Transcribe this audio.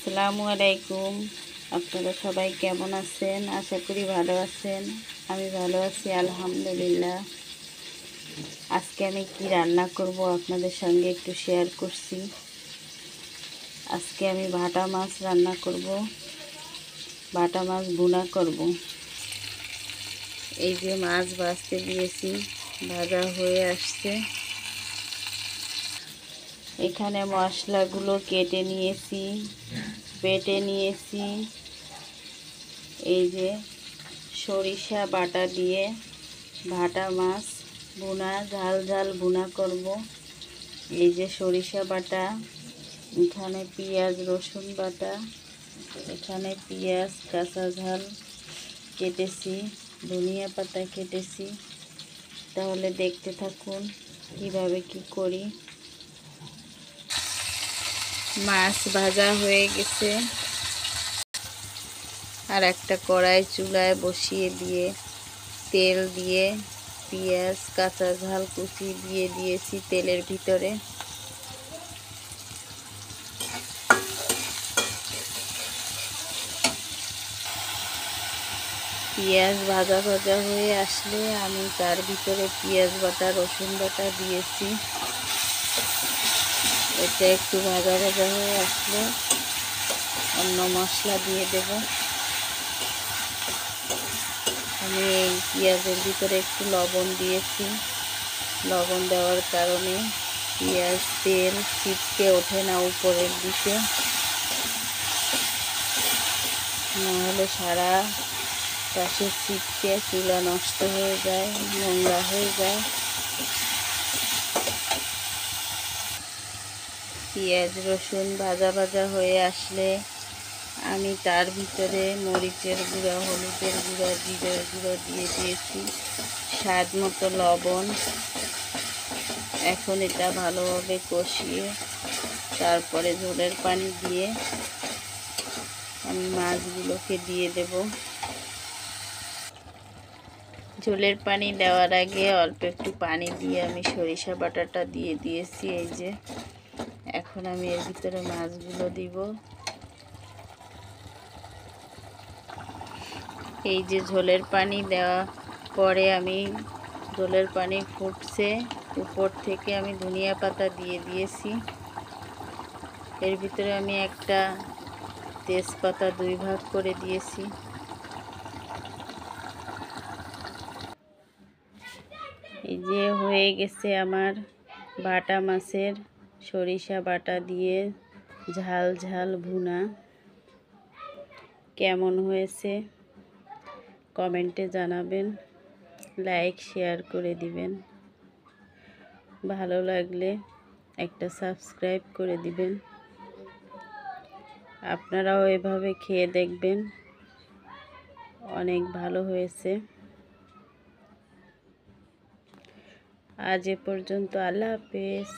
আসসালামু আলাইকুম। আপনারা সবাই কেমন আছেন? আশা করি ভালো আছেন। আমি ভালো আছি আলহামদুলিল্লাহ। আজকে আমি কি রান্না করব আপনাদের সঙ্গে একটু শেয়ার করছি। আজকে আমি ভাটা মাছ রান্না করব, ভাটা মাছ ভুনা করব। এই যে মাছ ভাজতে দিয়েছি, ভাজা হয়ে আসছে। এখানে মশলাগুলো কেটে নিয়েছি, বেটে নিয়েছি। এই যে সরিষা বাটা দিয়ে ভাটা মাছ ভুনা, ঝাল ঝাল ভুনা করব। এই যে সরিষা বাটা, এখানে পেঁয়াজ রসুন বাটা, এখানে পেঁয়াজ কাঁচা ঝাল কেটেছি, ধনিয়া পাতা কেটেছি। তাহলে দেখতে থাকুন কিভাবে কি করি। মাছ ভাজা হয়ে গেছে, আর একটা কড়াই চুলায় বসিয়ে দিয়ে তেল দিয়ে পেঁয়াজ কাঁচা ঝাল কুচি দিয়ে দিয়েছি তেলের ভিতরে। পেঁয়াজ ভাজা ভাজা হয়ে আসলে আমি তার ভিতরে পেঁয়াজ বাটা রসুন বাটা দিয়েছি। এটা একটু ভাজা ভাজা হয়ে আসলে অন্য মশলা দিয়ে দেব। আমি এই পেঁয়াজের ভিতরে একটু লবণ দিয়েছি। লবণ দেওয়ার কারণে পেঁয়াজ তেল ছিটকে ওঠে না উপরের দিকে, নাহলে সারা পাশে ছিটকে চুলা নষ্ট হয়ে যায়, নোংরা হয়ে যায়। পেঁয়াজ রসুন ভাজা ভাজা হয়ে আসলে আমি তার ভিতরে মরিচের গুঁড়া, হলুদের গুঁড়া, জিরের গুঁড়ো দিয়ে দিয়েছি, স্বাদ মতো লবণ। এখন এটা ভালোভাবে কষিয়ে তারপরে ঝোলের পানি দিয়ে আমি মাছগুলোকে দিয়ে দেব। ঝোলের পানি দেওয়ার আগে অল্প একটু পানি দিয়ে আমি সরিষা বাটাটা দিয়ে দিয়েছি। এই যে এখন আমি এর ভিতরে মাছগুলো দিব। এই যে ঝোলের পানি দেওয়া পরে আমি ঝোলের পানি ফুটছে, উপর থেকে আমি ধনিয়া পাতা দিয়ে দিয়েছি। এর ভিতরে আমি একটা তেজপাতা 2 ভাগ করে দিয়েছি। এই যে হয়ে গেছে আমার বাটা মাছের সরিষা বাটা দিয়ে ঝাল ঝাল ভুনা। কেমন হয়েছে কমেন্টে জানাবেন, লাইক শেয়ার করে দিবেন। ভালো লাগলে একটা সাবস্ক্রাইব করে দিবেন। আপনারাও এভাবে খেয়ে দেখবেন, অনেক ভালো হয়েছে। আজ এ পর্যন্ত, আল্লাহ হাফেজ।